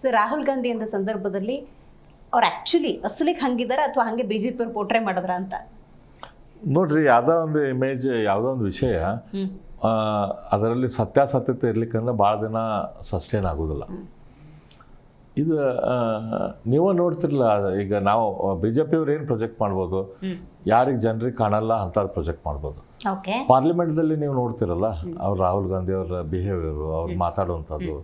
So Rahul Gandhi ಅಂತ ಸಂದರ್ಭದಲ್ಲಿ ಅವ್ರು ಆ್ಯಕ್ಚುಲಿ ಅಸಲಿಗೆ ಹಂಗಿದಾರ ಅಥವಾ ಹಾಗೆ BJP ಅವ್ರು ಪೋಟ್ರೆ ಮಾಡಿದ್ರ ಅಂತ ನೋಡ್ರಿ ಯಾವುದೋ ಒಂದು ಇಮೇಜ್ ಯಾವುದೋ ಒಂದು ವಿಷಯ ಅದರಲ್ಲಿ ಸತ್ಯಾಸತ್ಯತೆ ಇರ್ಲಿಕ್ಕಂದ್ರೆ ಭಾಳ ದಿನ ಸಸ್ಟೈನ್ ಆಗೋದಿಲ್ಲ. ಇದು ನೀವು ನೋಡ್ತಿರಲ್ಲ, ಈಗ ನಾವು BJP ಅವ್ರು ಏನು ಪ್ರೊಜೆಕ್ಟ್ ಮಾಡ್ಬೋದು, ಯಾರಿಗೆ ಜನರಿಗೆ ಕಾಣಲ್ಲ ಅಂಥದ್ದು ಪ್ರೊಜೆಕ್ಟ್ ಮಾಡ್ಬೋದು. ಪಾರ್ಲಿಮೆಂಟ್ದಲ್ಲಿ ನೀವು ನೋಡ್ತಿರಲ್ಲ, ಅವ್ರು ರಾಹುಲ್ ಗಾಂಧಿ ಅವರ ಬಿಹೇವಿಯರು, ಅವ್ರು ಮಾತಾಡುವಂಥದ್ದು,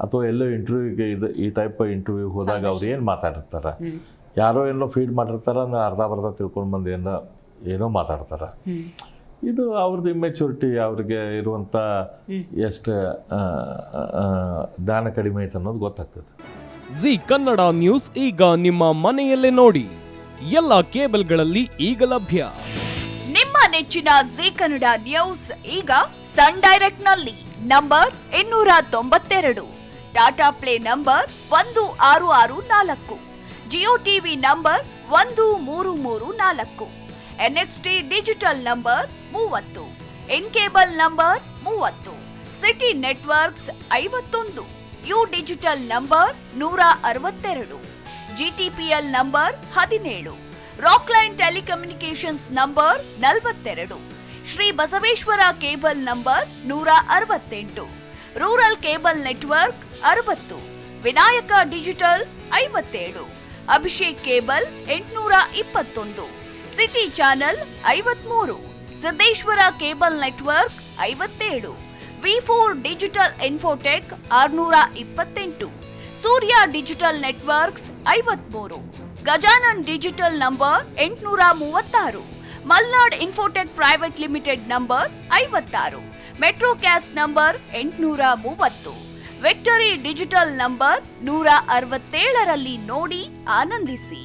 ಅಥವಾ ಎಲ್ಲೋ ಇಂಟರ್ವ್ಯೂಗೆ ಈ ಟೈಪ್ ಇಂಟರ್ವ್ಯೂಗೆ ಹೋದಾಗ ಅವ್ರು ಏನು ಮಾತಾಡಿರ್ತಾರೆ, ಯಾರೋ ಏನೋ ಫೀಡ್ ಮಾಡಿರ್ತಾರೆ, ಅಂದ್ರೆ ಅರ್ಧ ತಿಳ್ಕೊಂಡು ಬಂದು ಏನೋ ಮಾತಾಡ್ತಾರೆ. ಇದು ಅವ್ರದ್ದು ಇಮ್ಮೆಚುರಿಟಿ, ಅವ್ರಿಗೆ ಇರುವಂಥ ಎಷ್ಟು ಜ್ಞಾನ ಕಡಿಮೆ ಐತೆ ಅನ್ನೋದು ಗೊತ್ತಾಗ್ತದೆ. ಜಿ ಕನ್ನಡ ನ್ಯೂಸ್ ಈಗ ನಿಮ್ಮ ಮನೆಯಲ್ಲೇ ನೋಡಿ, ಎಲ್ಲ ಕೇಬಲ್ಗಳಲ್ಲಿ ಈಗ ಲಭ್ಯ. ನಿಮ್ಮ ನೆಚ್ಚಿನ ಜಿ ಕನ್ನಡ ನ್ಯೂಸ್ ಈಗ ಸನ್ ಡೈರೆಕ್ಟ್ ನಲ್ಲಿ number 292, Tata play number 1664, Jio TV number 1334, NXT digital number 30, in cable number 30, city networks 51, U digital number 162, GTPL number 17, Rockline telecommunications number 42, Shri Basaveshwara cable number 168, rural cable network 60, Vinayaka digital 57, Abhishek cable 821, city channel 53, Siddeshwara cable network 57, V4 digital Infotech 628, Surya digital networks 53, Gajanan digital number 836, Malnad Infotech Private Limited number 56, Metrocast number 830, Victory Digital number 167ರಲ್ಲಿ ನೋಡಿ ಆನಂದಿಸಿ.